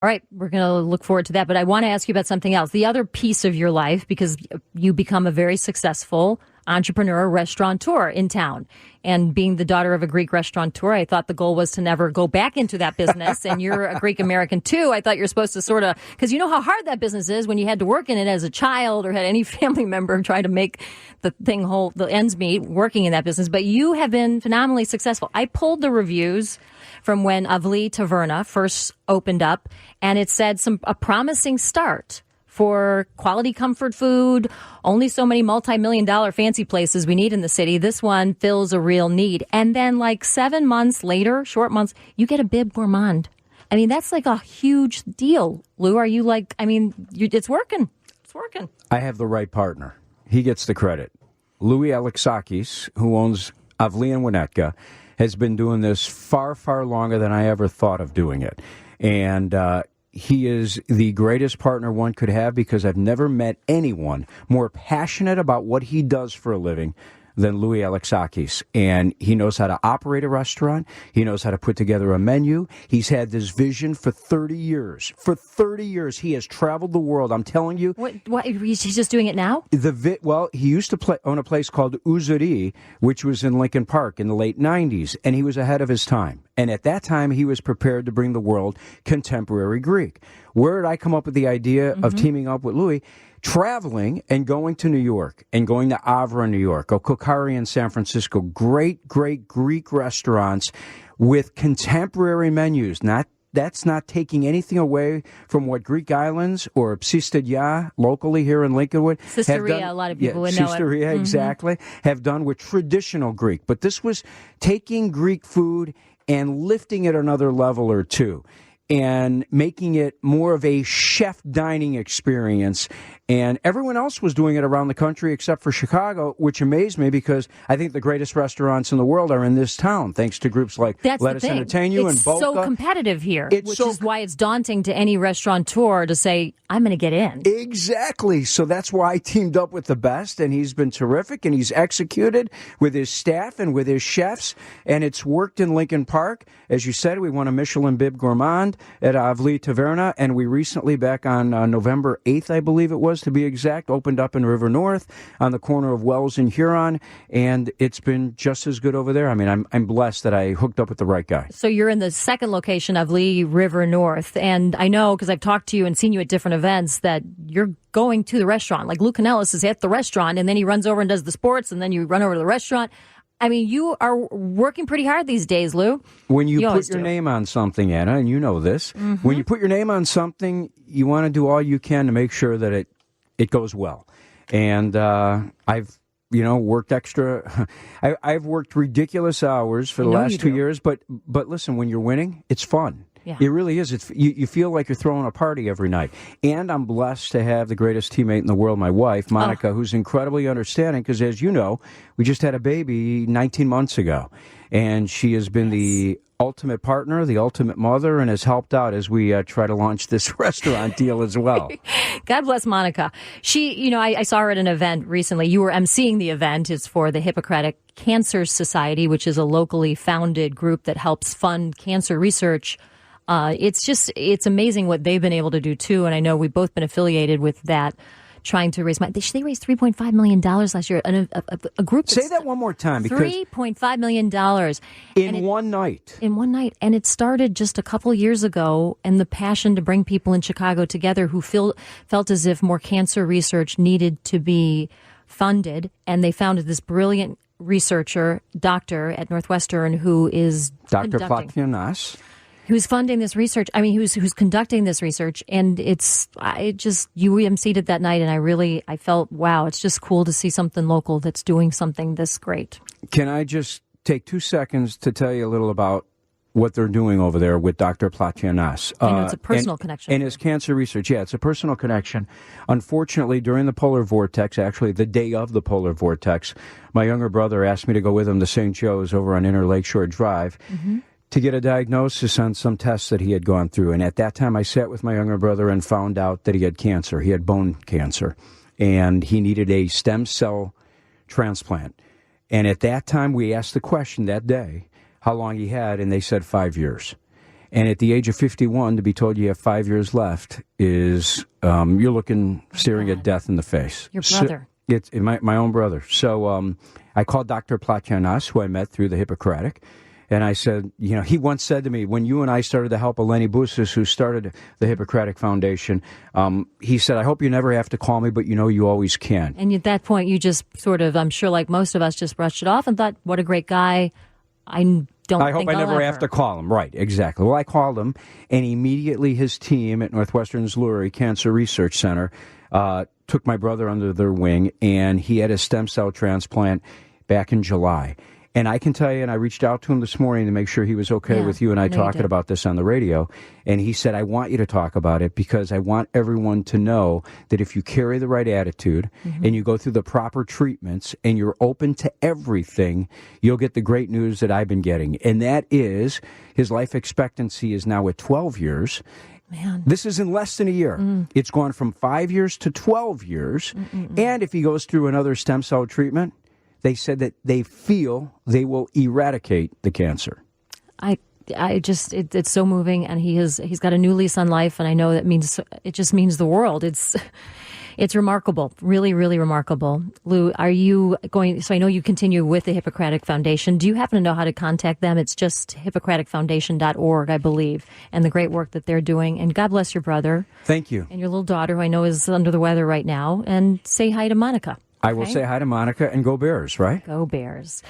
All right, we're going to look forward to that. But I want to ask you about something else. The other piece of your life, because you become a very successful entrepreneur, restaurateur in town. And being the daughter of a Greek restaurateur, I thought the goal was to never go back into that business. And you're a Greek American too. I thought you're supposed to sort of, because you know how hard that business is when you had to work in it as a child or had any family member trying to make the thing whole, the ends meet working in that business. But you have been phenomenally successful. I pulled the reviews from when AVLI Taverna first opened up, and it said a promising start for quality comfort food, only so many multi-million-dollar fancy places we need in the city. This one fills a real need. And then like 7 months later, short months, you get a Bib Gourmand. I mean, that's like a huge deal. Lou, are you like, I mean, it's working. It's working. I have the right partner. He gets the credit. Louis Alexakis, who owns AVLI in Winnetka, has been doing this far, far longer than I ever thought of doing it. And he is the greatest partner one could have because I've never met anyone more passionate about what he does for a living than Louis Alexakis. And he knows how to operate a restaurant. He knows how to put together a menu. He's had this vision for 30 years. For 30 years, he has traveled the world. I'm telling you. What he's just doing it now? Well, he used to own a place called Uzuri, which was in Lincoln Park in the late 90s, and he was ahead of his time. And at that time, he was prepared to bring the world contemporary Greek. Where did I come up with the idea of teaming up with Louis? Traveling and going to New York and going to Avra, New York, or Kokari in San Francisco, great, great Greek restaurants with contemporary menus. That's not taking anything away from what Greek Islands or Psistadia locally here in Lincolnwood Sisteria, a lot of people would know it. Sisteria, exactly, have done with traditional Greek. But this was taking Greek food and lifting it another level or two and making it more of a chef dining experience. And everyone else was doing it around the country except for Chicago, which amazed me because I think the greatest restaurants in the world are in this town, thanks to groups like Let Us Entertain You and Boca. It's so competitive here, which is why it's daunting to any restaurateur to say, I'm going to get in. Exactly. So that's why I teamed up with the best, and he's been terrific, and he's executed with his staff and with his chefs, and it's worked in Lincoln Park. As you said, we won a Michelin Bib Gourmand at AVLI Taverna, and we recently, back on November 8th, I believe it was, to be exact, opened up in River North on the corner of Wells and Huron, and it's been just as good over there. I mean, I'm blessed that I hooked up with the right guy. So you're in the second location of Lee River North, and I know because I've talked to you and seen you at different events that you're going to the restaurant. Like Lou Canellis is at the restaurant, and then he runs over and does the sports, and then you run over to the restaurant. I mean, you are working pretty hard these days, Lou. When you put your name on something, Anna, and you know this, when you put your name on something, you want to do all you can to make sure that it goes well. And I've worked extra. I've worked ridiculous hours for the last 2 years. But listen, when you're winning, it's fun. Yeah. It really is. You feel like you're throwing a party every night. And I'm blessed to have the greatest teammate in the world, my wife, Monica, who's incredibly understanding because, as you know, we just had a baby 19 months ago. And she has been the ultimate partner, the ultimate mother, and has helped out as we try to launch this restaurant deal as well. God bless Monica. She, I saw her at an event recently. You were emceeing the event. It's for the Hippocratic Cancer Society, which is a locally founded group that helps fund cancer research. It's amazing what they've been able to do, too. And I know we've both been affiliated with that, trying to raise money. They raised $3.5 million last year. A group. Say that one more time. Because $3.5 million. In one night. In one night. And it started just a couple years ago, and the passion to bring people in Chicago together who felt as if more cancer research needed to be funded. And they founded this brilliant researcher, doctor at Northwestern, who is Dr. Platyanas. Who's funding this research? I mean, who's conducting this research? And you emceed it that night, and I felt, wow, it's just cool to see something local that's doing something this great. Can I just take 2 seconds to tell you a little about what they're doing over there with Dr. Platyanas? I know it's a personal connection. And his cancer research, yeah, it's a personal connection. Unfortunately, during the polar vortex, actually the day of the polar vortex, my younger brother asked me to go with him to St. Joe's over on Inner Lakeshore Drive. To get a diagnosis on some tests that he had gone through. And at that time, I sat with my younger brother and found out that he had cancer. He had bone cancer. And he needed a stem cell transplant. And at that time, we asked the question that day how long he had, and they said 5 years. And at the age of 51, to be told you have 5 years left is you're staring at death in the face. Your brother. It's my own brother. So I called Dr. Platyanas, who I met through the Hippocratic, and I said, he once said to me, when you and I started to help Eleni Boussis, who started the Hippocratic Foundation, he said, I hope you never have to call me, but you always can. And at that point, you just sort of, I'm sure like most of us, just brushed it off and thought, what a great guy. I hope I never have to call him. Right, exactly. Well, I called him, and immediately his team at Northwestern's Lurie Cancer Research Center took my brother under their wing, and he had a stem cell transplant back in July. And I can tell you, and I reached out to him this morning to make sure he was okay with you and I talking about this on the radio. And he said, I want you to talk about it because I want everyone to know that if you carry the right attitude and you go through the proper treatments and you're open to everything, you'll get the great news that I've been getting. And that is his life expectancy is now at 12 years. Man. This is in less than a year. It's gone from 5 years to 12 years. And if he goes through another stem cell treatment, they said that they feel they will eradicate the cancer. It's so moving, and he's got a new lease on life, and I know it just means the world. It's remarkable, really, really remarkable. Lou, are you going? So I know you continue with the Hippocratic Foundation. Do you happen to know how to contact them? It's just hippocraticfoundation.org, I believe, and the great work that they're doing. And God bless your brother. Thank you. And your little daughter, who I know is under the weather right now. And say hi to Monica. I will say hi to Monica, and go Bears, right? Go Bears.